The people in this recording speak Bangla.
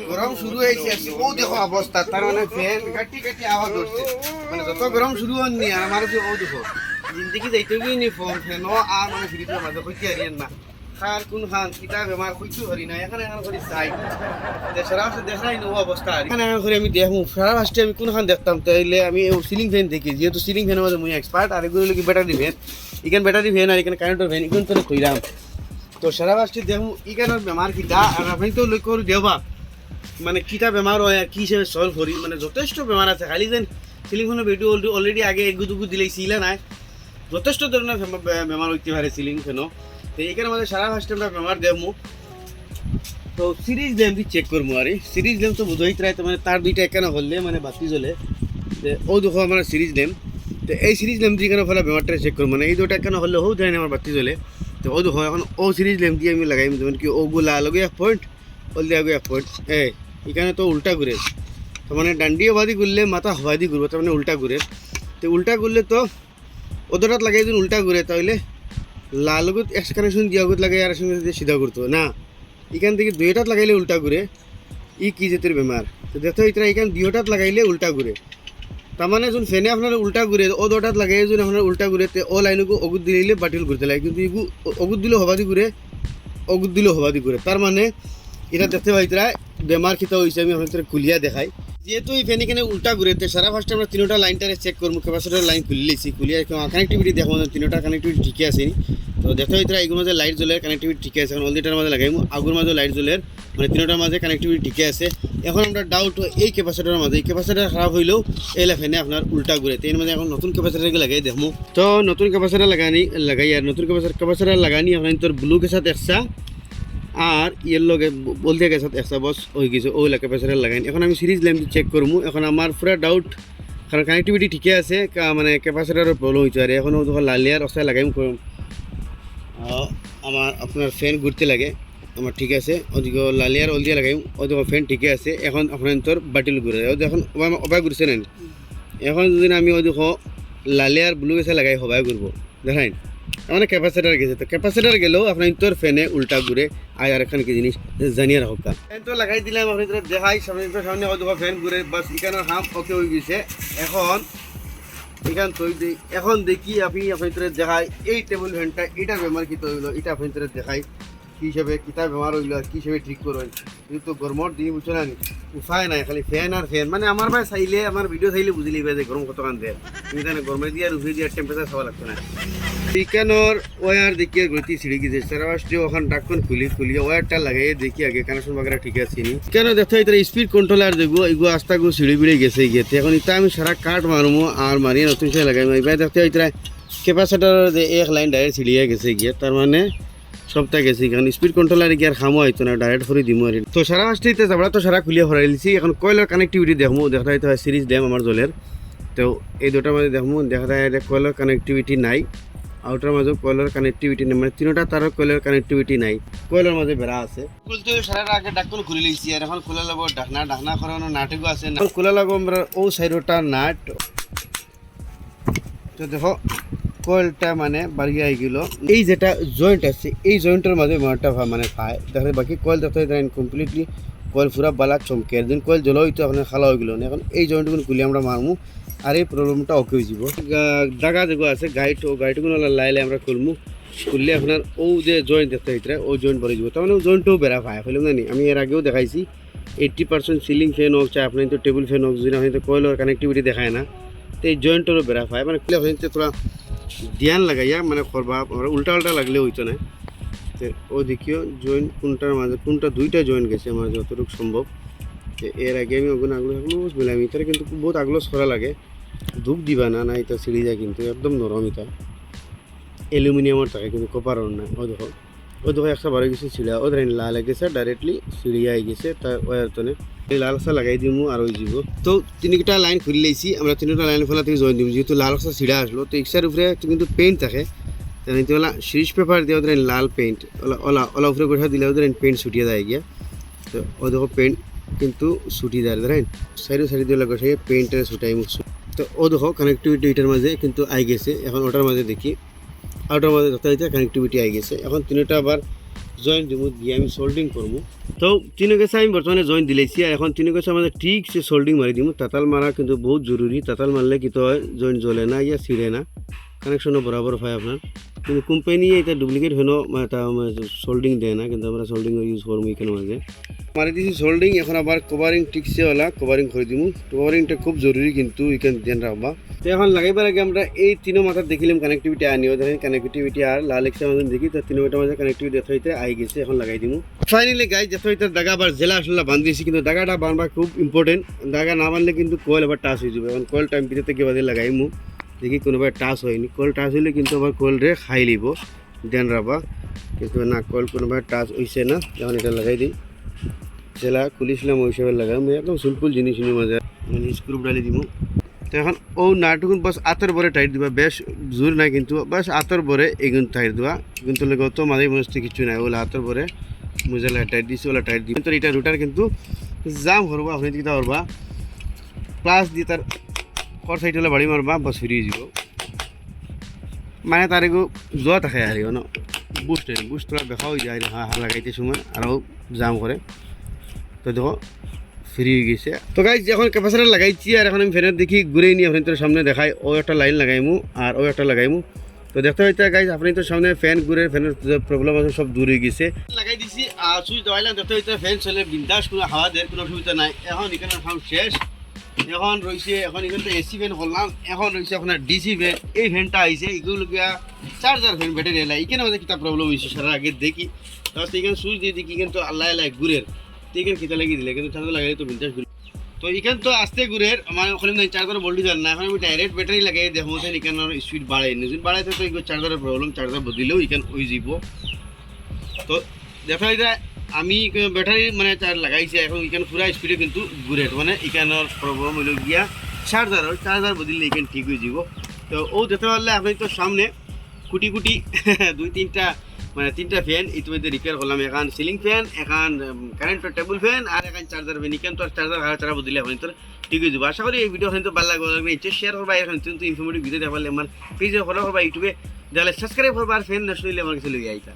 গরম শুরু হয়েছে ও দেখো অবস্থা তার মানে ফ্যান কাটি কাটি আওয়াজ হচ্ছে মানে যত গরম শুরু হয়নি আর আমার যে ও দেখো জিন্দগি যাইতে গিয়ে নি ফোন ফ্যানও আর মানে ফ্রিজের মাঝে কইতে হারিয়েন না খার কোন খান কিতা বেমার কইতে হারি না এখানে এখন করে চাই দেশরা দেখাই নো অবস্থা এখানে এখন করে আমি দেখবো সারা ফার্স্টে আমি কোন খান দেখতাম তাইলে আমি সিলিং ফ্যান দেখি যেহেতু সিলিং ফ্যানের মধ্যে মুই এক্সপার্ট আর এগুলো কি ব্যাটারি ফ্যান এখানে ব্যাটারি ফ্যান আর এখানে কারেন্টের ফ্যান এখানে তো কইলাম তো সারা ফার্স্টে দেখবো এখানের বেমার কিতা আর আপনি তো লক্ষ্য করে দেবা মানে কিতা বেমার হয় আর কি হিসেবে সলভ করি মানে যথেষ্ট বেমার আছে খালি যেন সিলিং ফ্যানের ভিডিও অলরেডি আগে এগুদুগু দিলেই ছিলা নাই যথেষ্ট ধরনের বেমার হইতে পারে সিলিং ফ্যানও তো এখানের মধ্যে সারা ফার্স্টে আমরা বেমার দেখবো তো সিরিজ ল্যাম্প দিয়ে চেক করবো আর সিরিজ ল্যাম্প তো বোঝাই তো মানে তার দুইটা এখানে হলে মানে বাতি জ্বলে তো ও দেখো আমার সিরিজ ল্যাম্প তো এই সিরিজ ল্যাম্প দিয়ে কেন ফলে বেমারটা চেক করবো মানে এই দুটা কেন হলে হও দেয় আমার বাতি জ্বলে তো ও দেখো এখন ও সিরিজ ল্যাম্প দিয়ে আমি লাগাইম যেমন কি ওগুলা লগে এক পয়েন্ট ওল দিয়ে আগে এক পয়েন্ট এখানে তো উল্টা ঘুরে তো মানে ডান্ডি অবাদি করলে মাথা হবাদি ঘুরবো তার মানে উল্টা ঘুরে তো উল্টা করলে তো ওদরাত লাগাই যদি উল্টা ঘুরে তাহলে লালগুত এক কানেকশন দিয়া গুত লাগাই আর সঙ্গে সিধা করতো না এখান থেকে দুইটাত লাগাইলে উল্টা ঘুরে ই কি জাতের বেমার তো দেখো এটা এখানে দুইটাত লাগাইলে উল্টা ঘুরে তার মানে যখন ফেনে আপনার উল্টা ঘুরে ও দুটাত লাগাই যখন আপনার উল্টা ঘুরে ও লাইনকে অগুত দিলে বাতিল ঘুরতে লাগে কিন্তু ইগু অগুত দিলেও হবাদি ঘুরে অগুত দিলেও হবাদি ঘুরে তার মানে এটা দেখতে পাইতরা বেমার খিতা হয়েছে আমি আপনাদের খুলিয়া দেখাই যেহেতু এই ফ্যান এখানে উল্টা ঘুরে সারা ফার্স্টে আমরা তিনটা লাইনটারে চেক করবো ক্যাপাসিটর লাইন খুললেছি খুলিয়া কানেক্টিভিটি দেখো তিনটা কানেক্টিভিটি ঠিকই আছে তো দেখো এটা এগুলোর মাঝে লাইট জ্বলের কানেক্টিভিটি ঠিকই আছে এখন অলরেডিটার মাঝে লাগাইমু আগুর মাঝে লাইট জ্বলের মানে তিনটার মাঝে কানেক্টিভিটি ঠিকই আছে এখন আমরা ডাউট এই ক্যাপাসিটরের মাঝে এই ক্যাপাসিটর খারাপ হইলেও এই ফ্যানে আপনার উল্টা ঘুরে তো এর মাঝে এখন নতুন ক্যাপাসিটরকে লাগাই দেখবো তো নতুন ক্যাপাসিটর লাগাই আর নতুন ক্যাপাসিটর লাগানি আপনার তোর ব্লু কে সাথে একসা আর ইয়েলো বলতে গেছে একটা বস হয়ে গেছে ওইলা ক্যাপাসিটর লাগাইন এখন আমি সিরিজ ল্যাম্প চেক করবো এখন আমার পুরা ডাউট কারণ কানেক্টিভিটি ঠিকই আছে মানে ক্যাপাসিটরের প্রবলেম হয়েছে আর এখন যখন লালিয়ার অবস্থায় লাগাইম আমার আপনার ফ্যান ঘুরতে লাগে আমার ঠিক আছে ওদিকে লালিয়ার ওল দিয়ে লাগাইম ওদিকে ফ্যান ঠিকই আছে এখন আপনার তোর বাটিল ঘুরে এখন অবাই ঘুরছে নেন এখন যদি আমি ওদিকে লালিয়ার ব্লু গেছে লাগাই হবাই ঘুরবো দেখাইন মানে ক্যাপাসিটার গেছে তো ক্যাপাসিটার গেলেও আপনার তোর ফ্যানে উল্টা ঘুরে আর এখানে কি জিনিস জানিয়ে রাখো ফ্যান তো লাগাই দিলাম আপনি দেখাই সামনে হয়তো ফ্যান ঘুরে বাস এখানে হাম ওকে হয়ে গেছে এখন এখান তো এখন দেখি আপনি আপনার দেখাই এই টেবিল ফ্যানটা এটা বেমার কি তো হইলো এটা আপনার দেখাই কী হিসাবে কিতা বেমার হইলো আর কী হিসাবে ঠিক করবেন কিন্তু গরমর দিন বুঝছো না উপায় নাই খালি ফ্যান আর ফ্যান মানে আমার ভাই চাইলে আমার ভিডিও চাইলে বুঝলি পাই যে গরম কতক্ষণ দেয় তুমি তাহলে গরমে দিয়ে আর উঠে দিয়ে টেম্পারেচার খাওয়া লাগতো না চিকেনের ওয়ার দেখিয়ে গতি ছিঁড়ে গেছে সারা ফার্স্টে ওখানে ডাক্কন খুলিয়ে ওয়ারটা লাগাই দেখি আগে কানেকশন বাগেরা ঠিক আছে নি কেন দেখো এটা স্পিড কন্ট্রোলার দেখবো এগুলো আস্তাগুলো ছিঁড়ে বিড়ে গেছে গিয়ে এখন এটা আমি সারা কাঠ মারবো আর মারিয়ে নতুন সে লাগাই এবার দেখতে এটা ক্যাপাসিটার যে এক লাইন ডাইরেক্ট ছিঁড়িয়ে গেছে গিয়ে তার মানে সবটা গেছে কারণ স্পিড কন্ট্রোলারে কি আর খামো হইতো না ডাইরেক্ট করে দিমু আর তো সারা ফার্স্টে যাবড়া তো সারা খুলিয়ে হরাই লিছি এখন কয়েলের কানেক্টিভিটি দেখবো দেখা যায় হয় সিরিজ ড্যাম আমার জলের তো এই দুটার মাঝে দেখবো দেখা যায় কয়েলের কানেক্টিভিটি নাই আউটার মাঝে কয়েলের কানেক্টিভিটি নেই মানে তিনটা তার কয়েলের কানেক্টিভিটি নাই কয়েলের মাঝে বেড়া আছে খুলতে সারা আগে ডাক্কন খুলে লিছি আর এখন খোলা লাগবো ডাকনা করানো নাটকও আছে খোলা লাগবো আমরা ও সাইডটা নাট তো দেখো কয়েলটা মানে বাড়িয়ে আই গেল এই যেটা জয়েন্ট আছে এই জয়েন্টের মাঝে মারটা মানে পায় দেখা বাকি কয়েল দেখতে কমপ্লিটলি কয়েল পুরা বালা চমকে একদিন কয়েল জল হইতো এখন খালা হয়ে গেল এখন এই জয়েন্টগুলো খুলে আমরা মারমু আর এই প্রবলেমটা ওকে হয়ে যাব জায়গা যেগুলো আছে গাইডগুলো লাইলে আমরা খুলমু খুললে আপনার ও যে জয়েন্ট দেখতে হইতে ও জয়েন্ট ভরে যাব তার মানে জয়েন্টও বেড়া পায় ফেলুন জানি আমি এর আগেও দেখাইছি 80% সিলিং ফ্যান হোক চাই আপনার তো টেবিল ফ্যান হোক যদি হয়তো কয়েলের কানেক্টিভিটি দেখায় না তো এই জয়েন্টেরও বেড়া পায় মানে খুলে হয়তো তোরা ধ্যান লাগাইয়া মানে করবা উল্টা লাগলে হইতো না তো ও দেখিও জয়েন্ট কোনটার মাঝে কোনটা দুইটা জয়েন্ট গেছে আমার যতটুকু সম্ভব তো এর আগে আমি ওগুলো আগলো মিলাম এটা কিন্তু বহুত আগলো সরা লাগে ধূপ দিবা না এটা ছিঁড়ে যায় কিন্তু একদম নরম এটা অ্যালুমিনিয়ামের থাকে কিন্তু কপারের না ও দেখো একটা বারো গেছে ছিঁড়া ও ধরেন লাল গেছে ডাইরেক্টলি ছিঁড়িয়া গেছে তার ওয়ার তনে এই লাল রাস্তা লাগাই দিমু আর ওই যাব তো তিনটা লাইন খুলে লেছি আমরা তিনটা লাইন খোলা থেকে জয়েন দিব যেহেতু লাল রাস্তা ছিঁড়া আসলো তো ইক্সার উপরে কিন্তু পেইন্ট থাকে ওলা সিরিজ পেপার দিয়ে ওদের লাল পেইন্ট ওলা উপরে বসা দিলে ওদের পেইন্ট ছুটিয়ে দেয় গিয়া তো ও দেখো পেইন্ট কিন্তু ছুটি দেয় ধরেন সাইডে দিয়ে বসে পেইন্টের ছুটাই মুখ তো ও দেখো কানেক্টিভিটি এটার মাঝে কিন্তু আই গেছে এখন ওটার মাঝে দেখি আউটার মাঝে যথাযথ কানেক্টিভিটি আই গেছে এখন তিনটা আবার জয়েন্ট দিব দিয়ে আমি সোল্ডিং করবো। তো তিনও গেছে আমি বর্তমানে জয়েন্ট দিলেছি, আর এখন তিনও গেছে আমাদের ঠিক সে সোল্ডিং মারি দিব। তাতাল মারা কিন্তু বহুত জরুরি, তাতাল মারলে কি তো হয় জয়েন্ট জ্বলে না ইয়া ছিঁড়ে না, কানেকশনও বরাবর হয় আপনার। কিন্তু কোম্পানি এটা ডুপ্লিকেট হলো এটা সোল্ডিং দেয় না, কিন্তু আমরা সোল্ডিং ইউজ করবো এখানে মাঝে মারি দিয়েছি সোল্ডিং। এখন আবার কভারিং ঠিকছে ওলা কভারিং করে দিব। কভারিংটা খুব জরুরি কিন্তু এখানে ধ্যান রাখবা। তো এখন লাগাইবার আগে আমরা এই তিনও মাথা দেখিলাম কানেক্টিভিটি আনিও, দেখেন কানেক্টিভিটি আর লাল এক্সের মাঝে দেখি তো তিনও মাথার মাঝে কানেক্টিভিটি যত হইতে আই গেছে। এখন লাগাই দিব ফাইনালি গাইজ। যত হইতে দাগা আবার জেলা আসলে বান্ধিয়েছি, কিন্তু দাগাটা বানবা খুব ইম্পর্টেন্ট। দাগা না বানলে কিন্তু কয়েল আবার টাচ হয়ে যাবে। এখন কয়েল টাইম ভিতরে থেকে বাদে লাগাইমু, দেখি কোনোবাই টাচ হয়নি। কয়েল টাচ হইলে কিন্তু আবার কয়েল রে খাই লিব, ধ্যান রাখবা। কিন্তু না কয়েল কোনোবাই টাচ হইছে না, যখন এটা লাগাই দিই জেলা খুলিছিলাম ওই হিসাবে লাগাই একদম সিম্পল জিনিস মাঝে মানে স্ক্রু ডালি দিব। তো এখন ও নাটুকুন বাস আতর ভরে টাইট দিবা, বেশ জোর নাই কিন্তু বাস আতর ভরে এগুন টাইট দিবা। কিন্তু লোক তো মাঝে মস্তি কিছু নাই, ওলা আতর ভরে মুজালা টাইট দিছি ওলা টাইট দিই। তো এটা রুটার কিন্তু জাম করবা, আপনি কিতা করবা প্লাস দিয়ে তার কর সাইড হলে বাড়ি মারবা, বাস ফিরিয়ে যাব। মানে তার এগো জোয়া থাকে আর ন বুস্ট বুস্ট তোলা দেখাও যায় হাত লাগাইতে সময় আরও জাম করে। তো দেখো ফ্রি হয়ে গেছে। তো গাইজ এখন ক্যাপাসিটার লাগাইছি, আর এখন আমি ফ্যানের দেখি ঘুরে নিয়ে আপনার সামনে দেখাই। ও একটা লাইন লাগাইমু আর ও একটা লাগাইমু। তো দেখতে হইতে গাইজ আপনি তো সামনে ফ্যান ঘুরে ফ্যানের যে প্রবলেম আছে সব দূর হয়ে গেছে। লাগাই দিছি আর সুইচ দেওয়াইলাম, দেখতে হইতে ফ্যান চলে বিন্দাস, কোনো হাওয়া দেয় কোনো অসুবিধা নাই। এখন এখানে কাম শেষ। এখন রয়েছে এখন এখানে তো এসি ফ্যান করলাম, এখন রয়েছে আপনার ডিসি ফ্যান। এই ফ্যানটা আইছে এগুলো গিয়া চার্জার ফ্যান ব্যাটারি এলাই এখানে আমাদের কিতা প্রবলেম হয়েছে সারা আগে দেখি। তাহলে এখানে সুইচ দিয়ে দেখি কিন্তু আল্লাহ এলাই ঘুরের এখানে খিতা লাগিয়ে দিলে কিন্তু চার্জার লাগাই তো বিন্দাস ঘুরে। তো এখানে তো আসতে ঘুরের আমার ওখানে চার্জার বলতে জান না, এখন আমি ডাইরেক্ট ব্যাটারি লাগাই দেখো এখানে স্পিড বাড়াই নিজে বাড়াইতে তো এগুলো চার্জারের প্রবলেম, চার্জার বদলেও এখানে ওই যাব। তো দেখা যায় আমি ব্যাটারি মানে চার্জ লাগাইছি, এখন এখানে পুরা স্পিডে কিন্তু ঘুরে মানে এখানের প্রবলেম হইল গিয়া চার্জার বদলে এখানে ঠিক হয়ে যাব। তো ও দেখতে পারলে আপনি তো সামনে কুটি কুটি দুই তিনটা মানে তিনটা ফ্যান ইতিমধ্যে রিপেয়ার করলাম। এখন সিলিং ফ্যান, এখন কারেন্ট টেবিল ফ্যান আর এখন চার্জার ফ্যান। এখানে তো আর চার্জার ছাড়া বদলে এখন তো ঠিক হয়ে যাবো। আশা করি এই ভিডিও কিন্তু ভালো লাগবে, ইচ্ছা শেয়ার করবা। এখন কিন্তু ইনফরমেটিভ ভিডিও দেখালে আমার পেজে ফলো করবা, ইউটিউবে দেখলে সাবস্ক্রাইব করবা, আর ফ্যান নষ্ট হইলে আমার কাছে লইয়া আইতা।